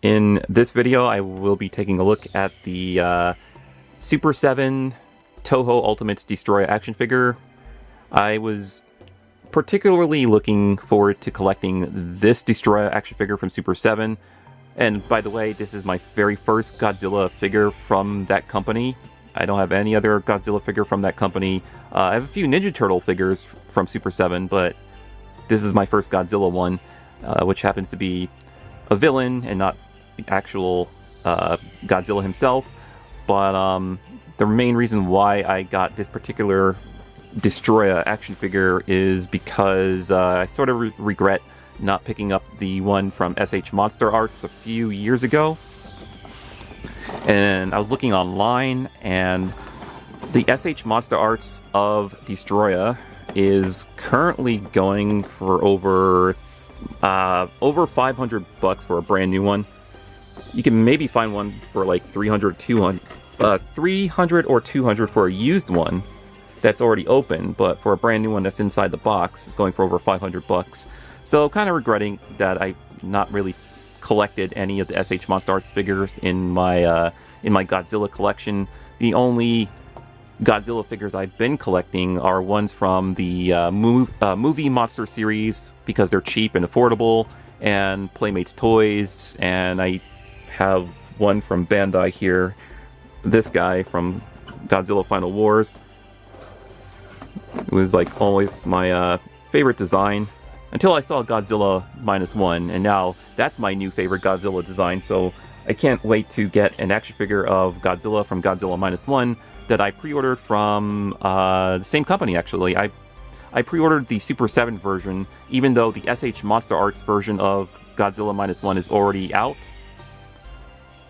In this video, I will be taking a look at the Super 7 Toho Ultimates Destoroyah action figure. I was particularly looking forward to collecting this Destoroyah action figure from Super 7. And by the way, this is my very first Godzilla figure from that company. I don't have any other Godzilla figure from that company. I have a few Ninja Turtle figures from Super 7, but this is my first Godzilla one, which happens to be a villain and not the actual Godzilla himself. But the main reason why I got this particular Destoroyah action figure is because I sort of regret not picking up the one from SH Monster Arts a few years ago. And I was looking online, and the SH Monster Arts of Destoroyah is currently going for over $500 for a brand new one. You can maybe find one for like 300 or 200 for a used one that's already open, but for a brand new one that's inside the box, it's going for over $500. So kind of regretting that I've not really collected any of the SH Monster Arts figures in my Godzilla collection. The only Godzilla figures I've been collecting are ones from the movie monster series, because they're cheap and affordable, and Playmates Toys, and I have one from Bandai here, this guy from Godzilla Final Wars. It was like always my favorite design until I saw Godzilla -1, and now that's my new favorite Godzilla design. So I can't wait to get an action figure of Godzilla from Godzilla -1 that I pre-ordered from the same company, actually. I pre-ordered the Super 7 version, even though the SH Monster Arts version of Godzilla -1 is already out.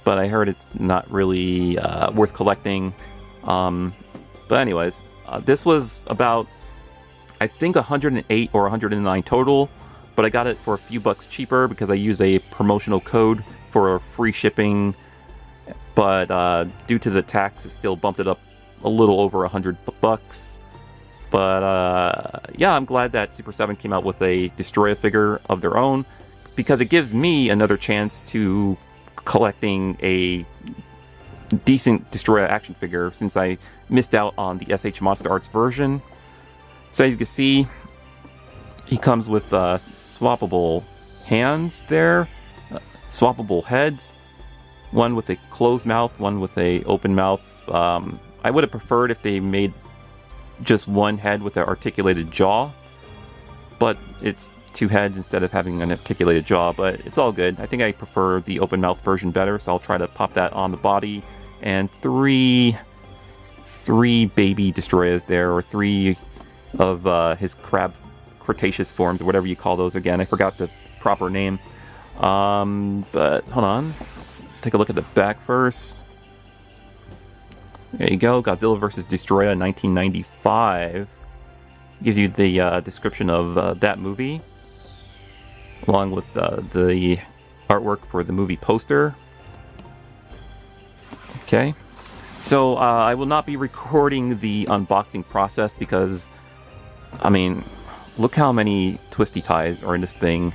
But I heard it's not really worth collecting. But anyways, this was about, I think, 108 or 109 total, but I got it for a few bucks cheaper because I use a promotional code for free shipping. But due to the tax, it still bumped it up a little over $100. But yeah, I'm glad that Super 7 came out with a Destoroyah figure of their own, because it gives me another chance to collecting a decent Destoroyah action figure, since I missed out on the SH Monster Arts version. So as you can see, he comes with swappable hands there, swappable heads, one with a closed mouth, one with a open mouth. I would have preferred if they made just one head with an articulated jaw, but it's two heads instead of having an articulated jaw, but it's all good. I think I prefer the open mouth version better, so I'll try to pop that on the body. And three baby Destoroyahs there, or three of his Cretaceous forms, or whatever you call those. Again, I forgot the proper name. But hold on, take a look at the back first. There you go, Godzilla vs. Destoroyah 1995. Gives you the description of that movie, along with the artwork for the movie poster. Okay, so I will not be recording the unboxing process because, I mean, look how many twisty ties are in this thing.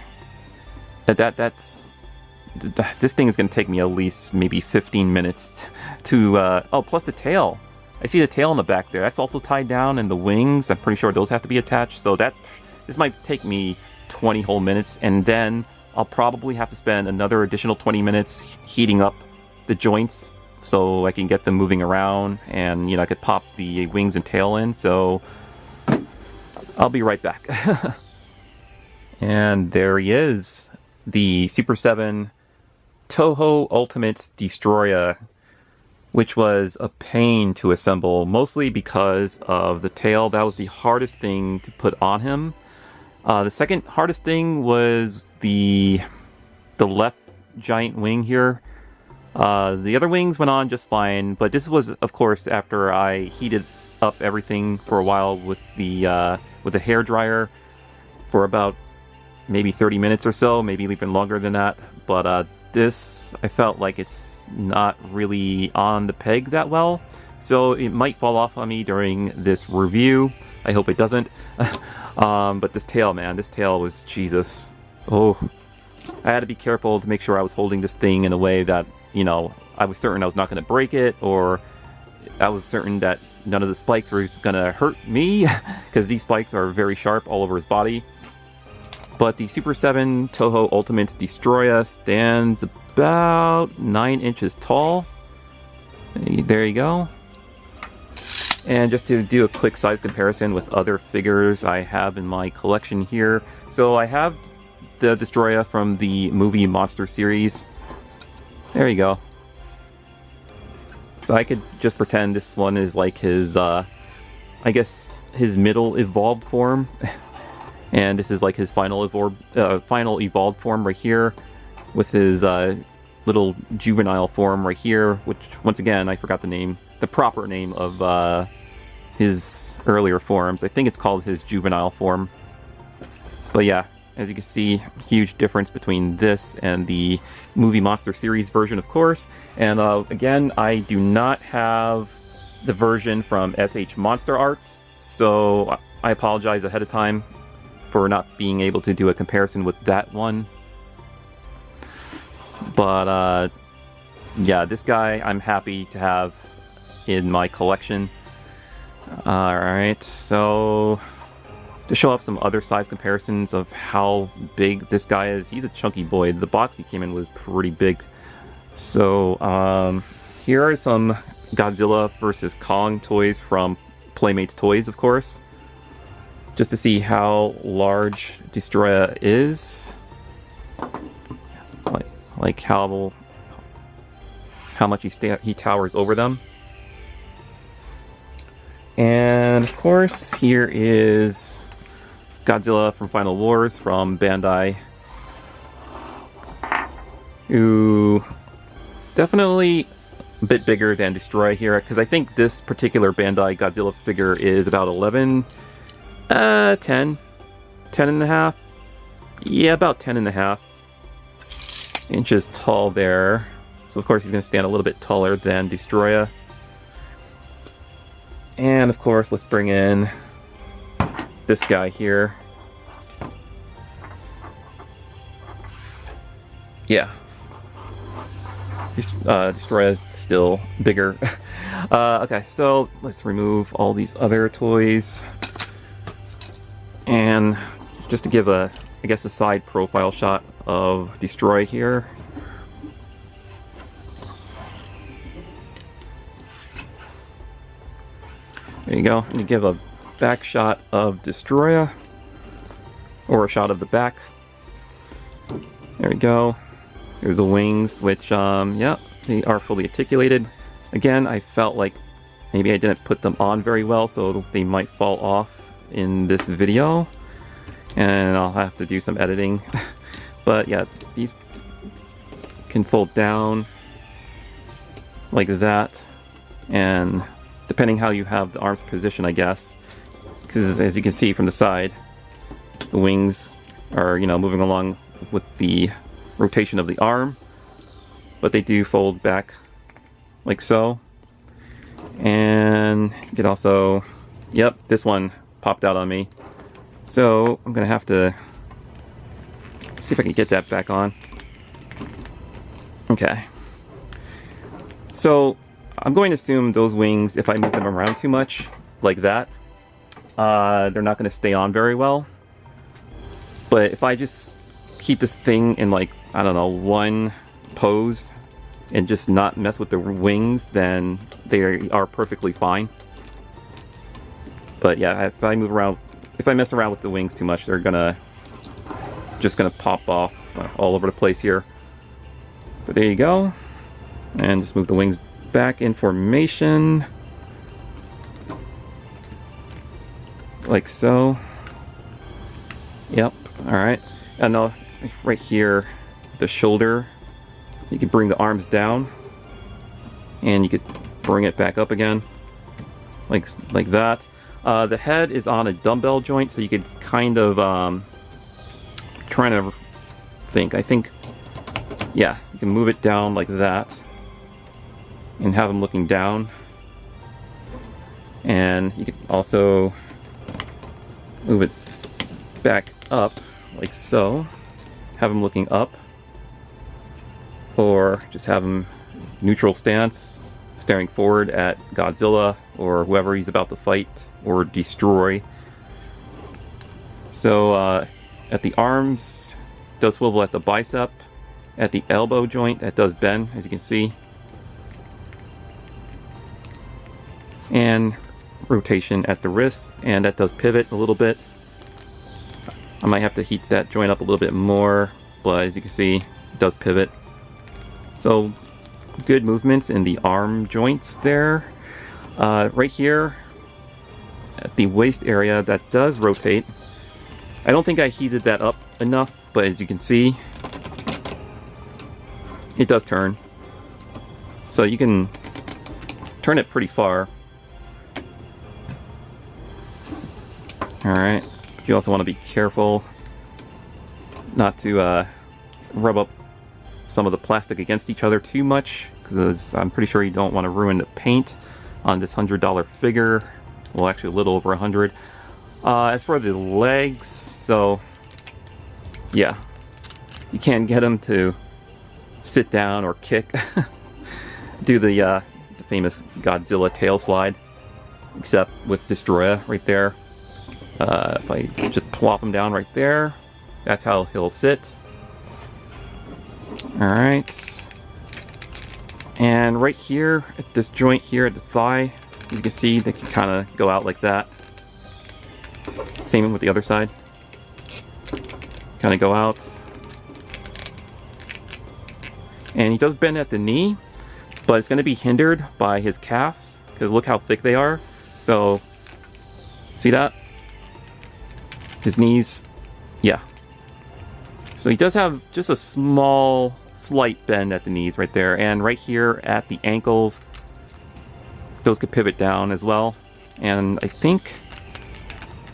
This thing is going to take me at least maybe 15 minutes to oh, plus the tail. I see the tail in the back there. That's also tied down, and the wings, I'm pretty sure those have to be attached. So this might take me 20 whole minutes, and then I'll probably have to spend another additional 20 minutes heating up the joints so I can get them moving around, and I could pop the wings and tail in. So I'll be right back. And there he is, the Super 7 Toho Ultimates Destoroyah, which was a pain to assemble, mostly because of the tail. That was the hardest thing to put on him. The second hardest thing was the left giant wing here. The other wings went on just fine, but this was, of course, after I heated up everything for a while with the hair dryer for about maybe 30 minutes or so, maybe even longer than that. But this, I felt like it's not really on the peg that well, so it might fall off on me during this review. I hope it doesn't. But this tail, man, this tail was Jesus. Oh, I had to be careful to make sure I was holding this thing in a way that, you know, I was certain I was not going to break it, or I was certain that none of the spikes were going to hurt me, because these spikes are very sharp all over his body. But the Super7 Toho Ultimates Destoroyah stands about 9 inches tall. There you go. And just to do a quick size comparison with other figures I have in my collection here. So I have the Destoroyah from the movie Monster series. There you go. So I could just pretend this one is like his, I guess, his middle evolved form. And this is like his final evolved form right here, with his little juvenile form right here, which, once again, I forgot the proper name of his earlier forms. I think it's called his juvenile form. But yeah, as you can see, huge difference between this and the movie Monster series version, of course. And again, I do not have the version from SH Monster Arts, so I apologize ahead of time for not being able to do a comparison with that one. But yeah, this guy I'm happy to have in my collection. Alright, so to show off some other size comparisons of how big this guy is, he's a chunky boy. The box he came in was pretty big. So here are some Godzilla vs. Kong toys from Playmates Toys, of course, just to see how large Destoroyah is. Like how much he towers over them. And of course, here is Godzilla from Final Wars from Bandai, who definitely a bit bigger than Destoroyah here, because I think this particular Bandai Godzilla figure is about 10 and a half. Yeah, about 10 and a half inches tall there. So of course he's going to stand a little bit taller than Destoroyah. And of course, let's bring in this guy here. Yeah. Destoroyah is still bigger. Okay, so let's remove all these other toys. And just to give I guess a side profile shot of Destoroyah here. There you go. And you give a back shot of Destoroyah, or a shot of the back. There we go. There's the wings, which, yeah, they are fully articulated. Again, I felt like maybe I didn't put them on very well, so they might fall off in this video. And I'll have to do some editing. But yeah, these can fold down like that. And depending how you have the arms positioned, I guess. Because as you can see from the side, the wings are, you know, moving along with the rotation of the arm. But they do fold back like so. And you could also, yep, this one popped out on me. So I'm gonna have to see if I can get that back on. Okay. So I'm going to assume those wings, if I move them around too much, like that, they're not going to stay on very well. But if I just keep this thing in, like, I don't know, one pose and just not mess with the wings, then they are perfectly fine. But yeah, if I mess around with the wings too much, they're just gonna pop off all over the place here. But there you go. And just move the wings back in formation. Like so. Yep, alright. And now, right here, the shoulder. So you can bring the arms down. And you could bring it back up again. Like that. The head is on a dumbbell joint, so you could kind of, trying to think. I think, yeah, you can move it down like that. And have him looking down. And you could also move it back up like so. have him looking up, or just have him neutral stance, staring forward at Godzilla or whoever he's about to fight or destroy. So at the arms, does swivel at the bicep. At the elbow joint, that does bend, as you can see. And rotation at the wrist, and that does pivot a little bit. I might have to heat that joint up a little bit more, but as you can see, it does pivot. So good movements in the arm joints there. Right here at the waist area, that does rotate. I don't think I heated that up enough, but as you can see, it does turn. So you can turn it pretty far. Alright, you also want to be careful not to rub up some of the plastic against each other too much, because I'm pretty sure you don't want to ruin the paint on this $100 figure. Well, actually a little over 100. As for the legs, so yeah, you can't get them to sit down or kick. Do the famous Godzilla tail slide, except with Destoroyah right there. If I just plop him down right there, that's how he'll sit. Alright. And right here, at this joint here at the thigh, you can see they can kind of go out like that. Same with the other side. Kind of go out. And he does bend at the knee, but it's going to be hindered by his calves, because look how thick they are. So, see that? His knees, yeah. So he does have just a small, slight bend at the knees right there. And right here at the ankles, those could pivot down as well. And I think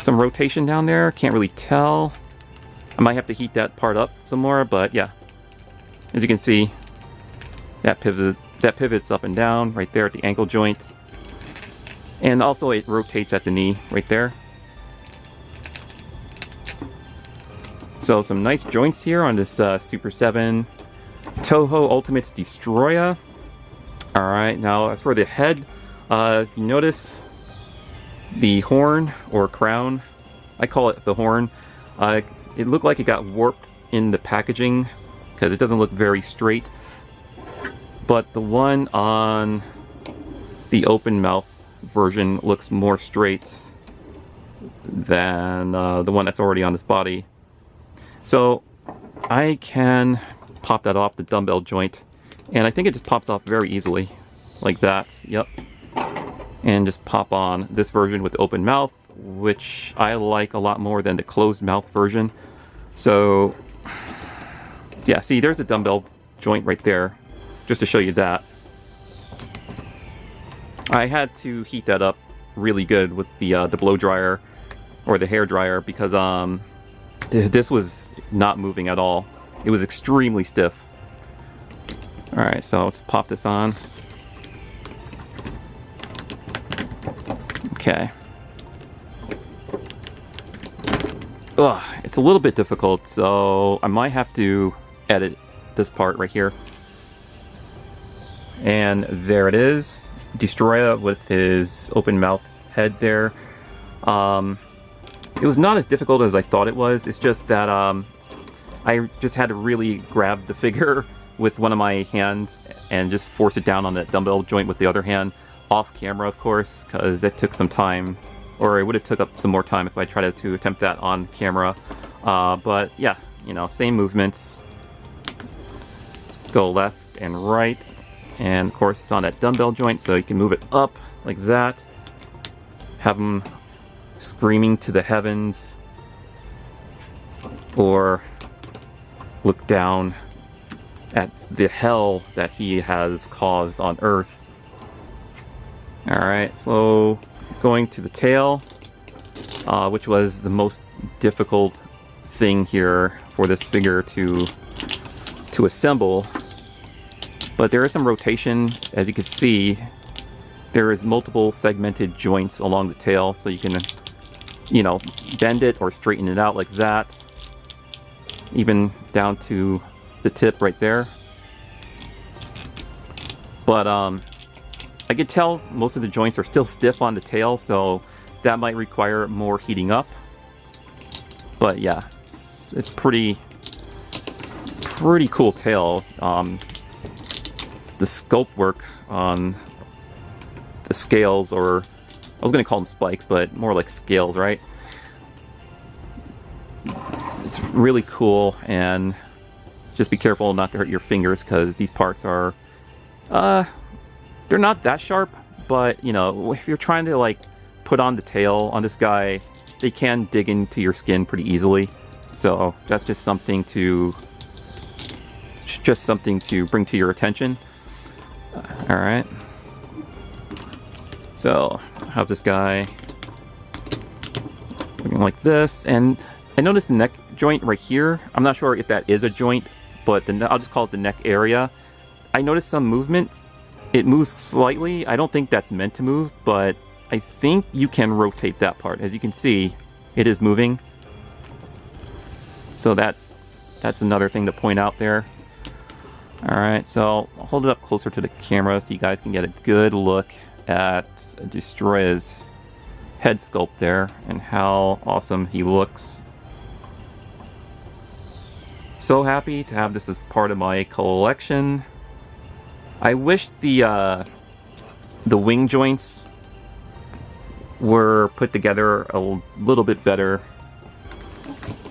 some rotation down there, can't really tell. I might have to heat that part up some more, but yeah. As you can see, that pivots up and down right there at the ankle joint. And also it rotates at the knee right there. So some nice joints here on this Super7 Toho Ultimates Destoroyah. Alright, now as for the head, you notice the horn or crown, I call it the horn, it looked like it got warped in the packaging because it doesn't look very straight. But the one on the open mouth version looks more straight than the one that's already on this body. So I can pop that off the dumbbell joint, and I think it just pops off very easily, like that, yep. And just pop on this version with the open mouth, which I like a lot more than the closed mouth version. So yeah, see, there's a dumbbell joint right there, just to show you that. I had to heat that up really good with the blow dryer or the hair dryer, because this was not moving at all. It was extremely stiff. Alright, so let's pop this on. Okay. Ugh, it's a little bit difficult, so I might have to edit this part right here. And there it is. Destoroyah with his open mouth head there. It was not as difficult as I thought it was. It's just that I just had to really grab the figure with one of my hands and just force it down on that dumbbell joint with the other hand, off camera of course, because that took some time, or it would have took up some more time if I tried to attempt that on camera. But yeah, you know, same movements. Go left and right, and of course it's on that dumbbell joint, so you can move it up like that. Have them screaming to the heavens, or look down at the hell that he has caused on Earth. Alright, so going to the tail, which was the most difficult thing here for this figure to assemble. But there is some rotation, as you can see. There is multiple segmented joints along the tail, so you can, you know, bend it or straighten it out like that. even down to the tip right there. But I could tell most of the joints are still stiff on the tail, so that might require more heating up. But yeah, it's pretty cool tail. The sculpt work on the scales, or I was going to call them spikes, but more like scales, right? It's really cool, and just be careful not to hurt your fingers, because these parts are, they're not that sharp, but, you know, if you're trying to, like, put on the tail on this guy, they can dig into your skin pretty easily. So that's just something to bring to your attention. Alright. So, I have this guy looking like this, and I noticed the neck joint right here. I'm not sure if that is a joint, but I'll just call it the neck area. I noticed some movement. It moves slightly. I don't think that's meant to move, but I think you can rotate that part. As you can see, it is moving. So that's another thing to point out there. Alright, so I'll hold it up closer to the camera so you guys can get a good look at Destoroyah's head sculpt there and how awesome he looks. So happy to have this as part of my collection. I wish the wing joints were put together a little bit better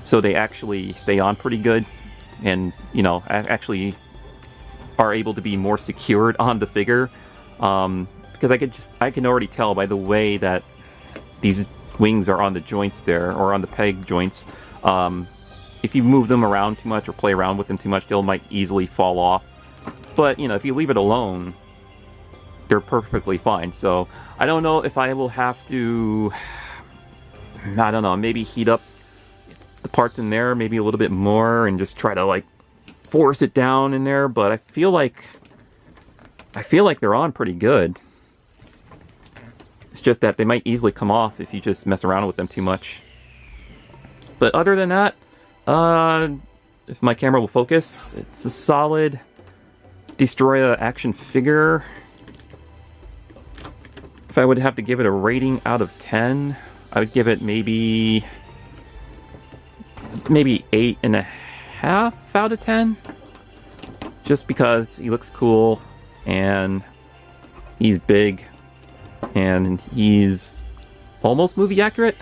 so they actually stay on pretty good and, you know, actually are able to be more secured on the figure, because I can already tell by the way that these wings are on the joints there, or on the peg joints. If you move them around too much or play around with them too much, they might easily fall off. But, you know, if you leave it alone, they're perfectly fine. So I don't know if I will have to, I don't know, maybe heat up the parts in there maybe a little bit more and just try to, like, force it down in there, but I feel like they're on pretty good. It's just that they might easily come off if you just mess around with them too much. But other than that, if my camera will focus, it's a solid Destoroyah action figure. If I would have to give it a rating out of 10, I would give it maybe 8.5 out of 10, just because he looks cool and he's big and he's almost movie accurate.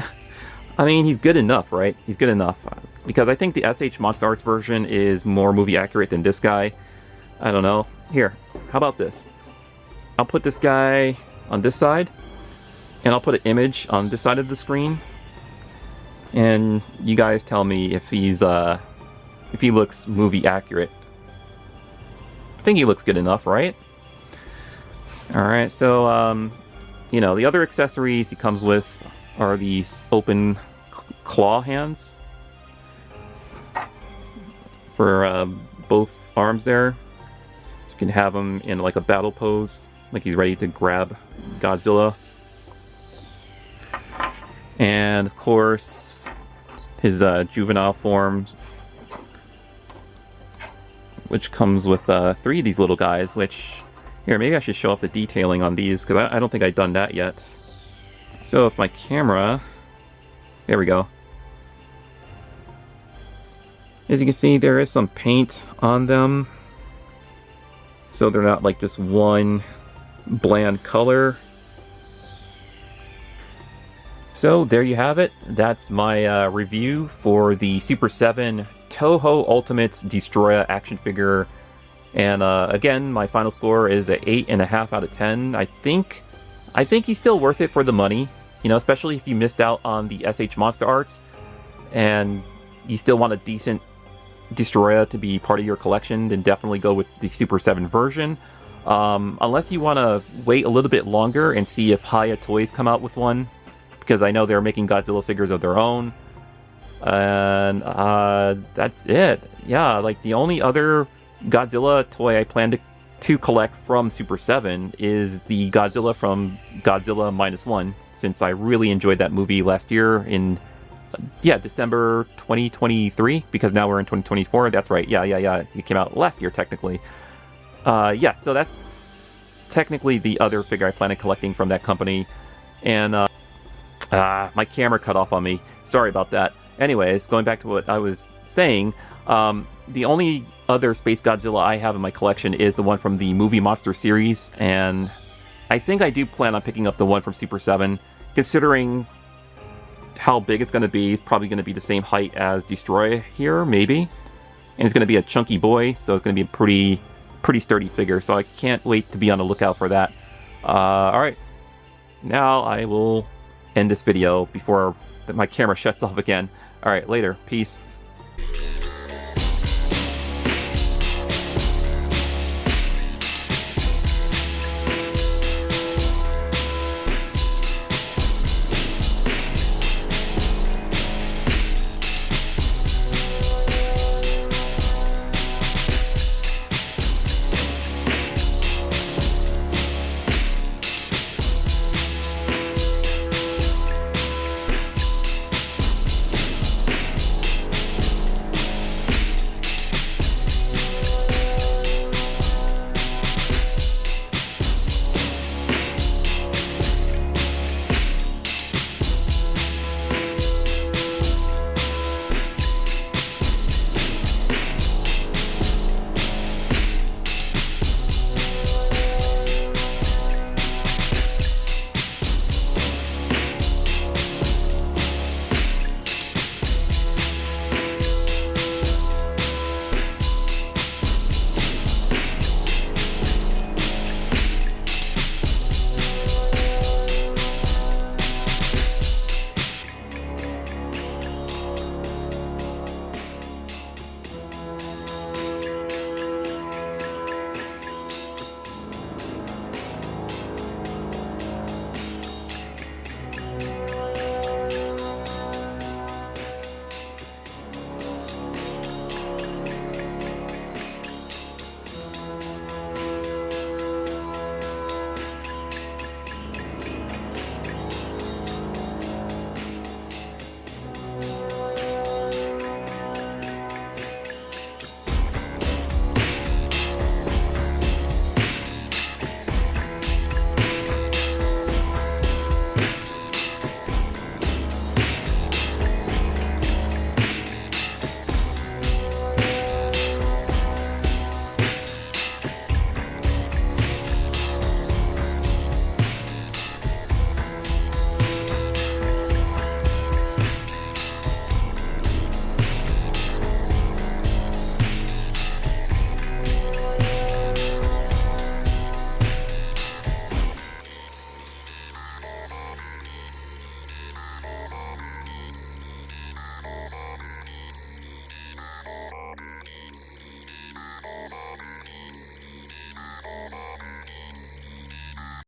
I mean, he's good enough, right? He's good enough, because I think the SH Monster Arts version is more movie accurate than this guy. I don't know. Here, how about this? I'll put this guy on this side, and I'll put an image on this side of the screen, and you guys tell me if he looks movie accurate. I think he looks good enough, right? Alright, so, you know, the other accessories he comes with are these open claw hands for both arms there. So you can have him in like a battle pose, like he's ready to grab Godzilla. And, of course, his juvenile form, which comes with 3 of these little guys, which, here, maybe I should show off the detailing on these, because I don't think I've done that yet. So if my camera, there we go. As you can see, there is some paint on them, so they're not like just one bland color. So there you have it. That's my review for the Super7 Toho Ultimates Destoroyah action figure. And again, my final score is an 8.5 out of 10. I think he's still worth it for the money. You know, especially if you missed out on the SH Monster Arts and you still want a decent Destoroyah to be part of your collection, then definitely go with the Super 7 version. Unless you want to wait a little bit longer and see if Hiya Toys come out with one, because I know they're making Godzilla figures of their own. And that's it. Yeah, like the only other Godzilla toy I plan to collect from Super 7 is the Godzilla from Godzilla -1, since I really enjoyed that movie last year in yeah, December 2023, because now we're in 2024. That's right. Yeah. It came out last year, technically. Yeah, so that's technically the other figure I plan on collecting from that company. And my camera cut off on me. Sorry about that. Anyways, going back to what I was saying, the only other Space Godzilla I have in my collection is the one from the Movie Monster series, and I think I do plan on picking up the one from Super 7, considering how big it's going to be. It's probably going to be the same height as Destoroyah here, maybe. And it's going to be a chunky boy, so it's going to be a pretty sturdy figure, so I can't wait to be on the lookout for that. Alright, now I will end this video before my camera shuts off again. Alright, later. Peace.